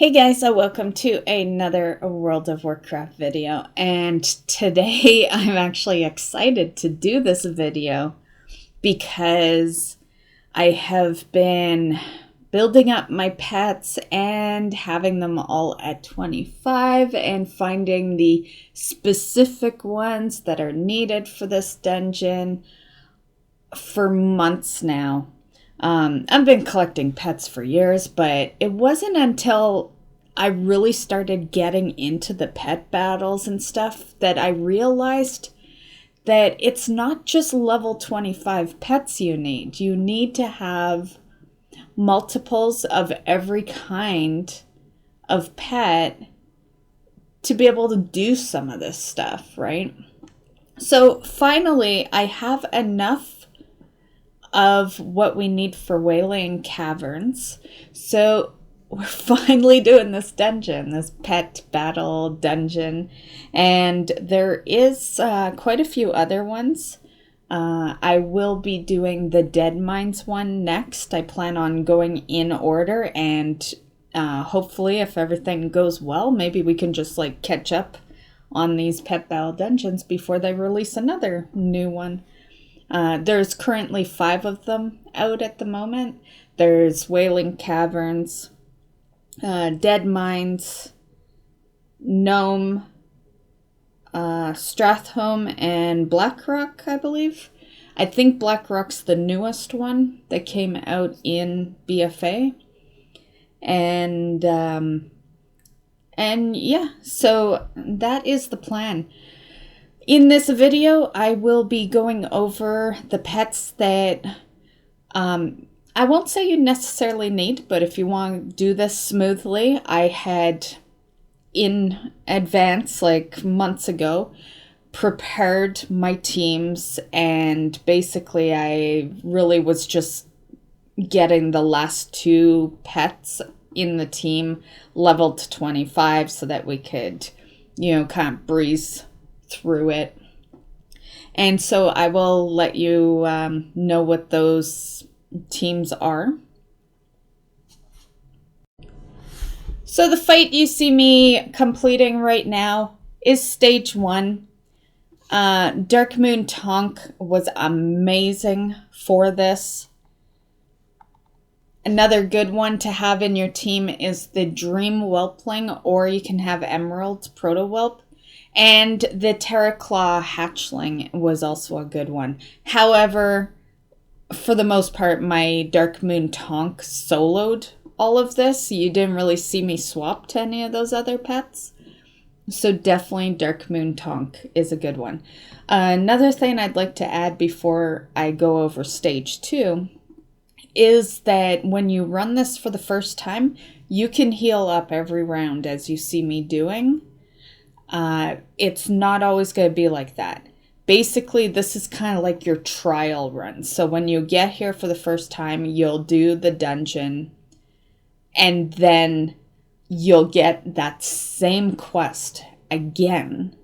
Hey guys, welcome to another World of Warcraft video, and today I'm actually excited to do this video because I have been building up my pets and having them all at 25 and finding the specific ones that are needed for this dungeon for months now. I've been collecting pets for years, but it wasn't until I really started getting into the pet battles and stuff that I realized that it's not just level 25 pets you need. You need to have multiples of every kind of pet to be able to do some of this stuff, right? So finally, I have enough of what we need for Wailing Caverns. So we're finally doing this dungeon, this pet battle dungeon. And there is quite a few other ones. I will be doing the Dead Mines one next. I plan on going in order, and hopefully if everything goes well, maybe we can just catch up on these pet battle dungeons before they release another new one. There's currently 5 of them out at the moment. There's Wailing Caverns, Dead Mines, Gnome, Strathholm, and Blackrock, I believe. I think Blackrock's the newest one that came out in BFA. And yeah, so that is the plan. In this video, I will be going over the pets that I won't say you necessarily need, but if you want to do this smoothly, I had in advance, months ago, prepared my teams, and basically I really was just getting the last 2 pets in the team leveled to 25 so that we could, kind of breeze through it. And so I will let you know what those teams are. So the fight you see me completing right now is stage 1. Dark Moon Tonk was amazing for this. Another good one to have in your team is the Dream Whelpling, or you can have Emerald Proto Whelp. And the Terraclaw Hatchling was also a good one. However, for the most part, my Dark Moon Tonk soloed all of this. You didn't really see me swap to any of those other pets. So definitely Dark Moon Tonk is a good one. Another thing I'd like to add before I go over stage 2 is that when you run this for the first time, you can heal up every round as you see me doing. It's not always going to be like that. Basically, this is kind of like your trial run. So when you get here for the first time, you'll do the dungeon, and then you'll get that same quest again.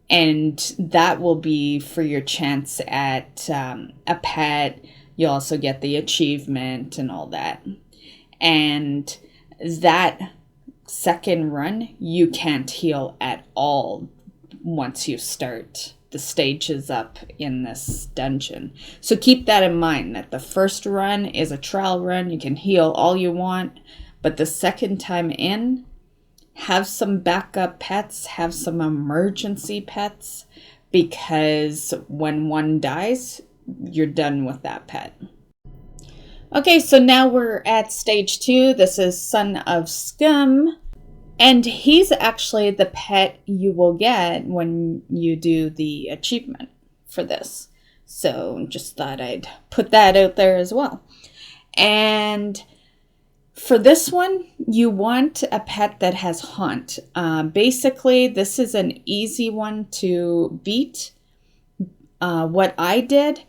And that will be for your chance at a pet. You'll also get the achievement and all that. And that second run, you can't heal at all once you start the stages up in this dungeon. So keep that in mind, that the first run is a trial run. You can heal all you want, but the second time in, have some backup pets, have some emergency pets, because when one dies, you're done with that pet. Okay, so now we're at stage 2. This is Son of Skum, and he's actually the pet you will get when you do the achievement for this. So just thought I'd put that out there as well. And for this one, you want a pet that has Haunt. Basically, this is an easy one to beat. What I did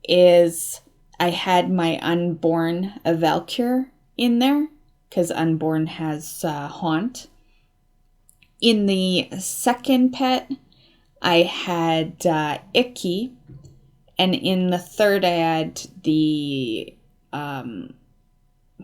is I had my Unborn Valkyr in there, because Unborn has Haunt. In the second pet, I had Icky, and in the third I had the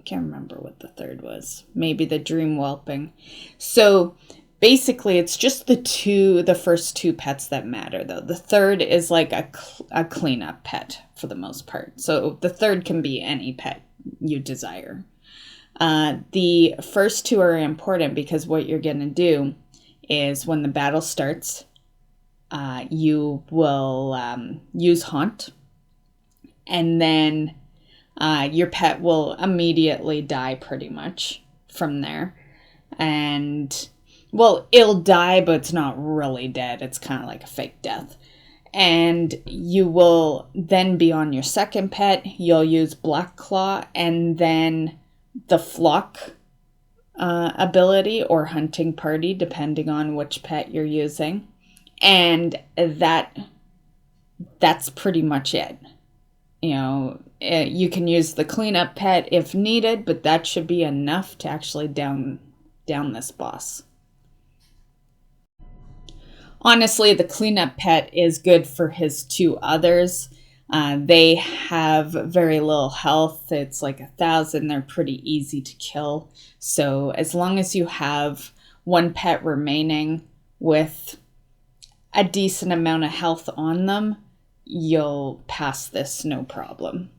can't remember what the third was. Maybe the dream whelping. So basically, it's just the first two pets that matter, though. The third is like a cleanup pet for the most part. So the third can be any pet you desire. The first two are important because what you're going to do is when the battle starts, you will use Haunt, and then your pet will immediately die pretty much from there. And, well, it'll die, but it's not really dead. It's kind of like a fake death. And you will then be on your second pet. You'll use Black Claw, and then the flock ability or hunting party, depending on which pet you're using. And that's pretty much it. You know, you can use the cleanup pet if needed, but that should be enough to actually down this boss. Honestly, the cleanup pet is good for his two others. They have very little health. It's like 1,000. They're pretty easy to kill. So as long as you have one pet remaining with a decent amount of health on them, you'll pass this no problem.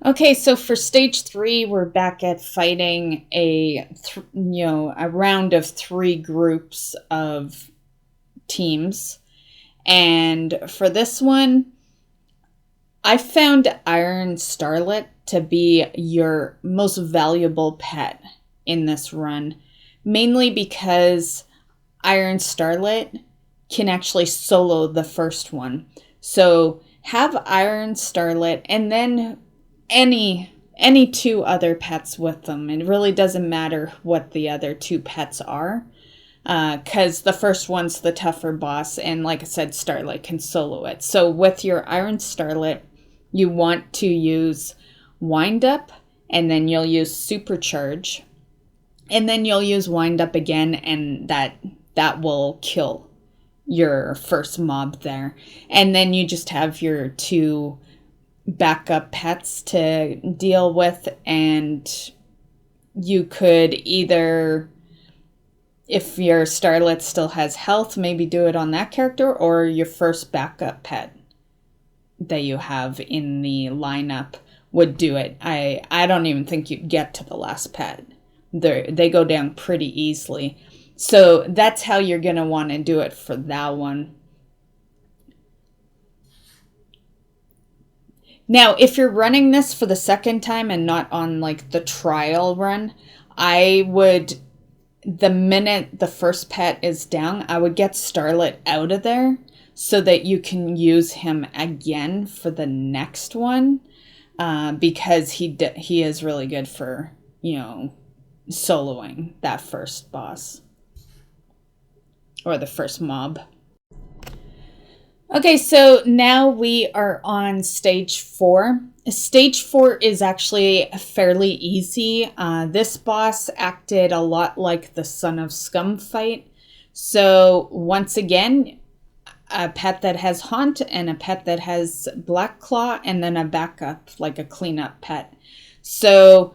Okay, so for stage 3, we're back at fighting a round of 3 groups of teams. And for this one, I found Iron Starlet to be your most valuable pet in this run, mainly because Iron Starlet can actually solo the first one. So have Iron Starlet and then any 2 other pets with them. It really doesn't matter what the other 2 pets are, because the first one's the tougher boss, and like I said, Starlet can solo it. So with your Iron Starlet, you want to use Wind Up, and then you'll use Supercharge, and then you'll use Wind Up again, and that will kill your first mob there. And then you just have your 2 backup pets to deal with, and you could either, if your Starlet still has health, maybe do it on that character, or your first backup pet that you have in the lineup would do it. I don't even think you'd get to the last pet. They go down pretty easily. So that's how you're going to want to do it for that one. Now, if you're running this for the second time and not on like the trial run, I would, the minute the first pet is down, I would get Starlet out of there so that you can use him again for the next one, because he is really good for, soloing that first boss. Or the first mob. Okay, so now we are on stage 4. Stage 4 is actually fairly easy. This boss acted a lot like the Son of Skum fight. So once again, a pet that has Haunt and a pet that has Black Claw, and then a backup, like a cleanup pet. So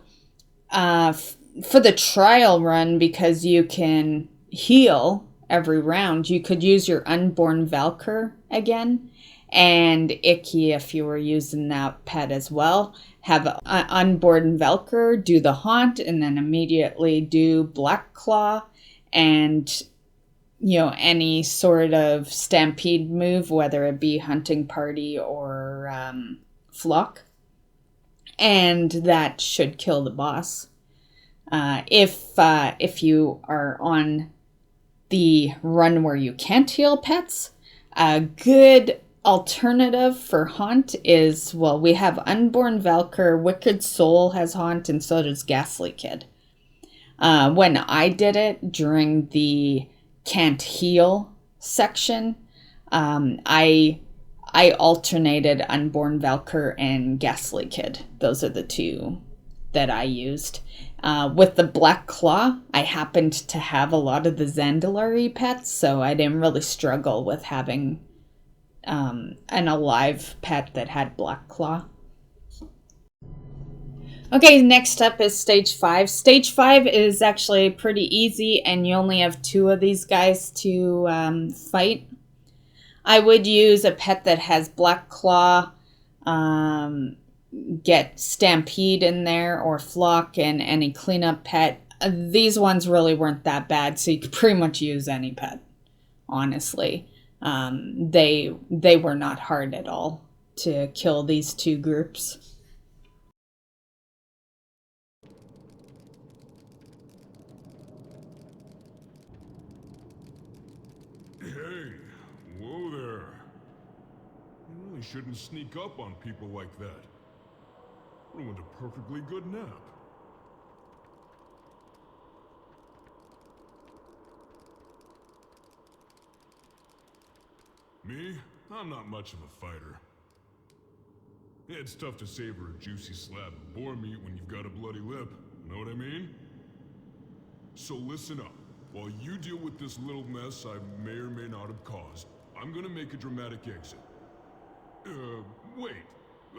for the trial run, because you can heal every round, you could use your Unborn Valkyr again, and Icky if you were using that pet as well. Have Unborn Valkyr do the Haunt, and then immediately do Black Claw, and any sort of stampede move, whether it be hunting party or flock, and that should kill the boss. If you are on the run where you can't heal pets, a good alternative for Haunt is, well, we have Unborn Valkyr, Wicked Soul has Haunt, and so does Ghastly Kid. When I did it during the can't heal section, I alternated Unborn Valkyr and Ghastly Kid. Those are the 2 that I used. With the Black Claw, I happened to have a lot of the Zandalari pets, so I didn't really struggle with having an alive pet that had Black Claw. Okay, next up is stage 5. Stage 5 is actually pretty easy, and you only have 2 of these guys to fight. I would use a pet that has Black Claw, get Stampede in there, or Flock, and any cleanup pet. These ones really weren't that bad, so you could pretty much use any pet, honestly. They were not hard at all to kill these 2 groups. Hey, whoa there. You really shouldn't sneak up on people like that. Ruined a perfectly good nap. Me? I'm not much of a fighter. It's tough to savor a juicy slab of boar meat when you've got a bloody lip. Know what I mean? So listen up. While you deal with this little mess I may or may not have caused, I'm gonna make a dramatic exit. Wait.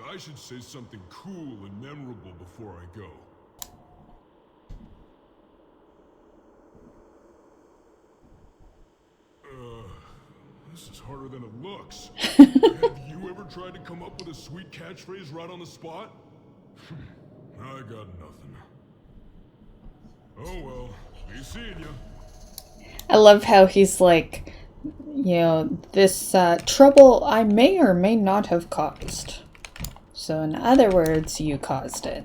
I should say something cool and memorable before I go. This is harder than it looks. Have you ever tried to come up with a sweet catchphrase right on the spot? I got nothing. Oh well, be seeing ya. I love how he's like, this trouble I may or may not have caused. So in other words, you caused it.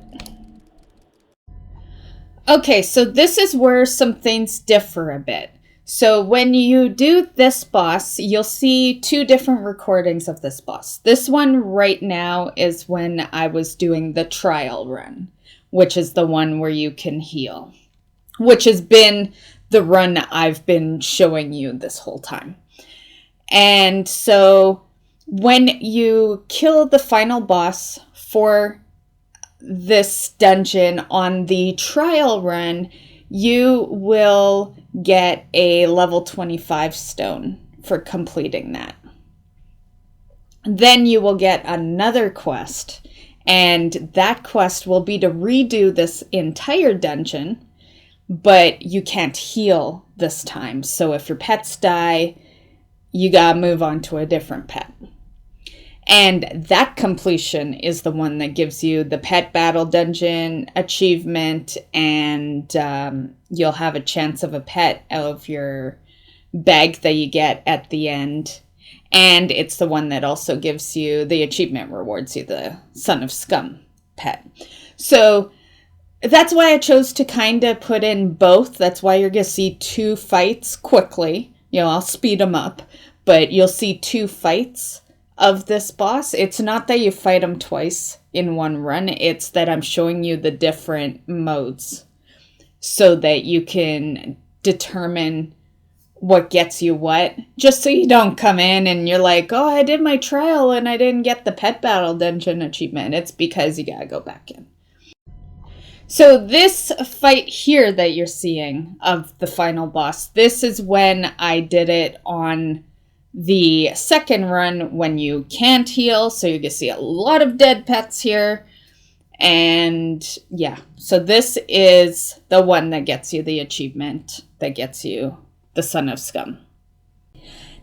Okay, so this is where some things differ a bit. So when you do this boss, you'll see 2 different recordings of this boss. This one right now is when I was doing the trial run, which is the one where you can heal, which has been the run I've been showing you this whole time. And so when you kill the final boss for this dungeon on the trial run, you will get a level 25 stone for completing that. Then you will get another quest, and that quest will be to redo this entire dungeon, but you can't heal this time. So if your pets die, you gotta move on to a different pet. And that completion is the one that gives you the pet battle dungeon achievement, and you'll have a chance of a pet out of your bag that you get at the end. And it's the one that also gives you the achievement rewards you the Son of Skum pet. So that's why I chose to kind of put in both. That's why you're going to see 2 fights quickly. I'll speed them up, but you'll see 2 fights of this boss. It's not that you fight him twice in one run, it's that I'm showing you the different modes so that you can determine what gets you what, just so you don't come in and you're like, oh, I did my trial and I didn't get the pet battle dungeon achievement. It's because you gotta go back in. So this fight here that you're seeing of the final boss, this is when I did it on the second run when you can't heal, so you can see a lot of dead pets here. And yeah, so this is the one that gets you the achievement, that gets you the Son of Skum.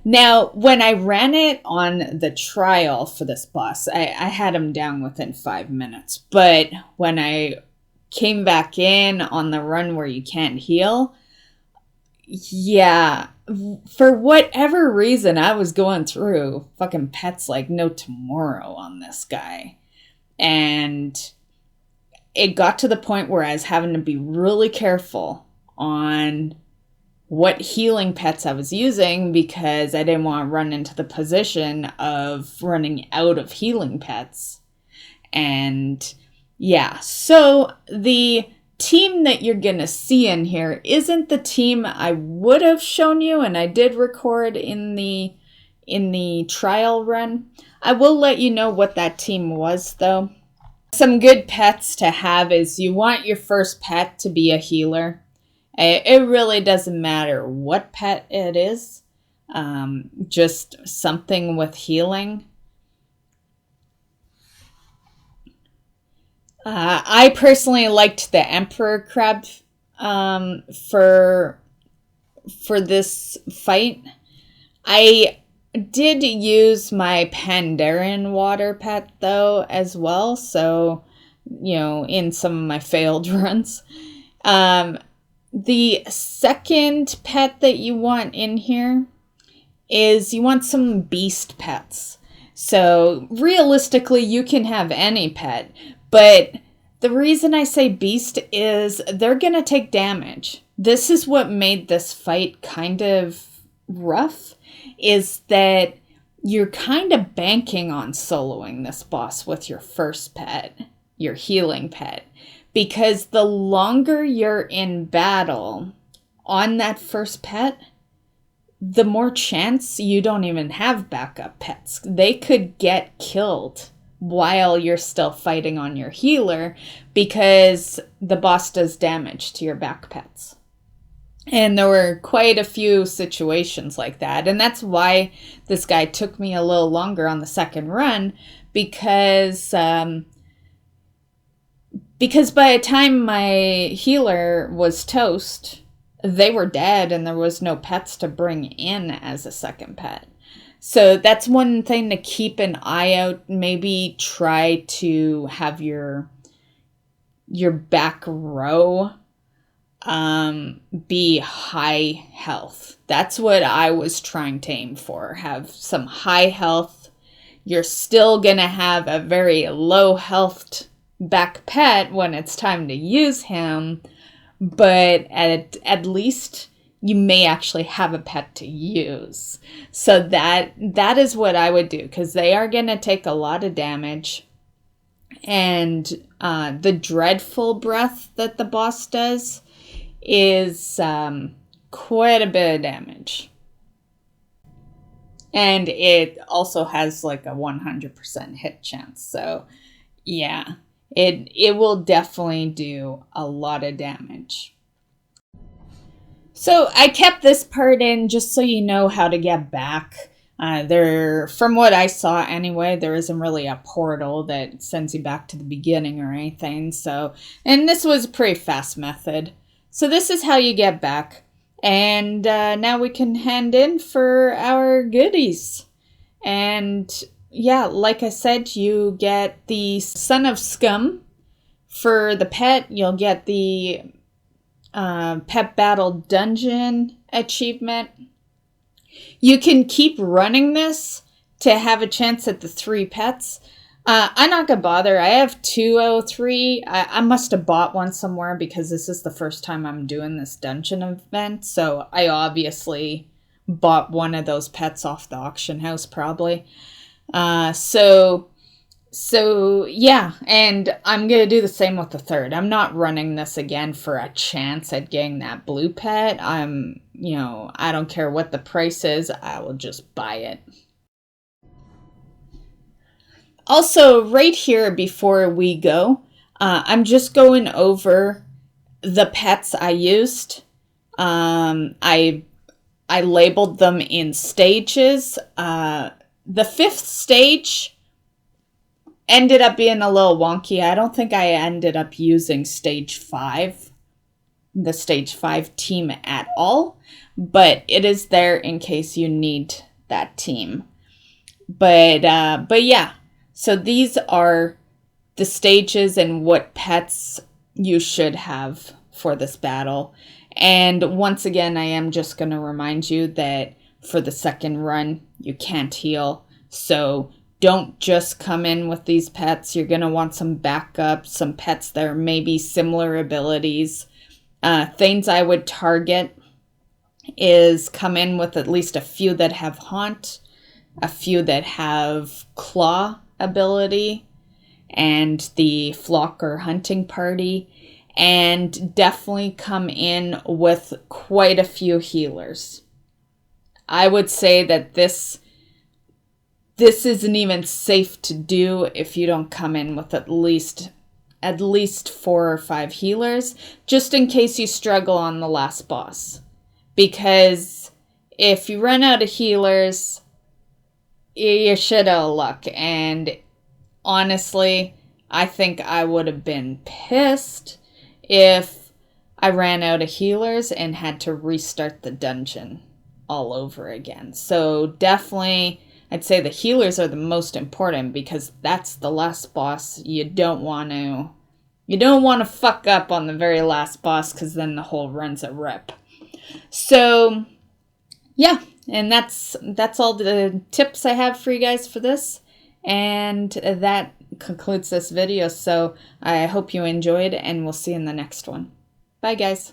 Now, when I ran it on the trial for this boss, I had him down within 5 minutes. But when I came back in on the run where you can't heal, yeah, for whatever reason, I was going through fucking pets like no tomorrow on this guy. And it got to the point where I was having to be really careful on what healing pets I was using, because I didn't want to run into the position of running out of healing pets. And yeah, so the team that you're gonna see in here isn't the team I would have shown you, and I did record in the trial run. I will let you know what that team was though. Some good pets to have is you want your first pet to be a healer. It really doesn't matter what pet it is, just something with healing. I personally liked the Emperor Crab for this fight. I did use my Pandaren water pet though as well, so in some of my failed runs. The second pet that you want in here is you want some beast pets. So realistically, you can have any pet, but the reason I say beast is they're going to take damage. This is what made this fight kind of rough, is that you're kind of banking on soloing this boss with your first pet, your healing pet, because the longer you're in battle on that first pet, the more chance you don't even have backup pets. They could get killed while you're still fighting on your healer because the boss does damage to your back pets. And there were quite a few situations like that. And that's why this guy took me a little longer on the second run, because by the time my healer was toast, they were dead and there was no pets to bring in as a second pet. So that's one thing to keep an eye out. Maybe try to have your back row be high health. That's what I was trying to aim for. Have some high health. You're still going to have a very low health back pet when it's time to use him, but at least you may actually have a pet to use. So that is what I would do, because they are going to take a lot of damage. And the dreadful breath that the boss does is quite a bit of damage. And it also has like a 100% hit chance. So yeah, it will definitely do a lot of damage. So I kept this part in just so you know how to get back. From what I saw anyway, there isn't really a portal that sends you back to the beginning or anything. And this was a pretty fast method. So this is how you get back. And now we can hand in for our goodies. And yeah, like I said, you get the Son of Skum for the pet. You'll get the Pet Battle Dungeon achievement. You can keep running this to have a chance at the 3 pets. I'm not going to bother. I have 203. I must have bought one somewhere because this is the first time I'm doing this dungeon event. So I obviously bought one of those pets off the auction house probably. So yeah, and I'm going to do the same with the third. I'm not running this again for a chance at getting that blue pet. I don't care what the price is. I will just buy it. Also, right here before we go, I'm just going over the pets I used. I labeled them in stages. The 5th stage ended up being a little wonky. I don't think I ended up using stage 5, the stage 5 team at all, but it is there in case you need that team. But yeah, so these are the stages and what pets you should have for this battle. And once again, I am just going to remind you that for the second run, you can't heal. So don't just come in with these pets. You're going to want some backup, some pets that are maybe similar abilities. Things I would target is come in with at least a few that have Haunt, a few that have Claw ability, and the Flock or Hunting Party. And definitely come in with quite a few healers. I would say that this isn't even safe to do if you don't come in with at least 4 or 5 healers, just in case you struggle on the last boss. Because if you run out of healers, you're shit out of luck. And honestly, I think I would have been pissed if I ran out of healers and had to restart the dungeon all over again. So definitely, I'd say the healers are the most important because that's the last boss. You don't want to fuck up on the very last boss because then the whole run's a rip. So yeah, and that's all the tips I have for you guys for this. And that concludes this video. So I hope you enjoyed, and we'll see you in the next one. Bye, guys.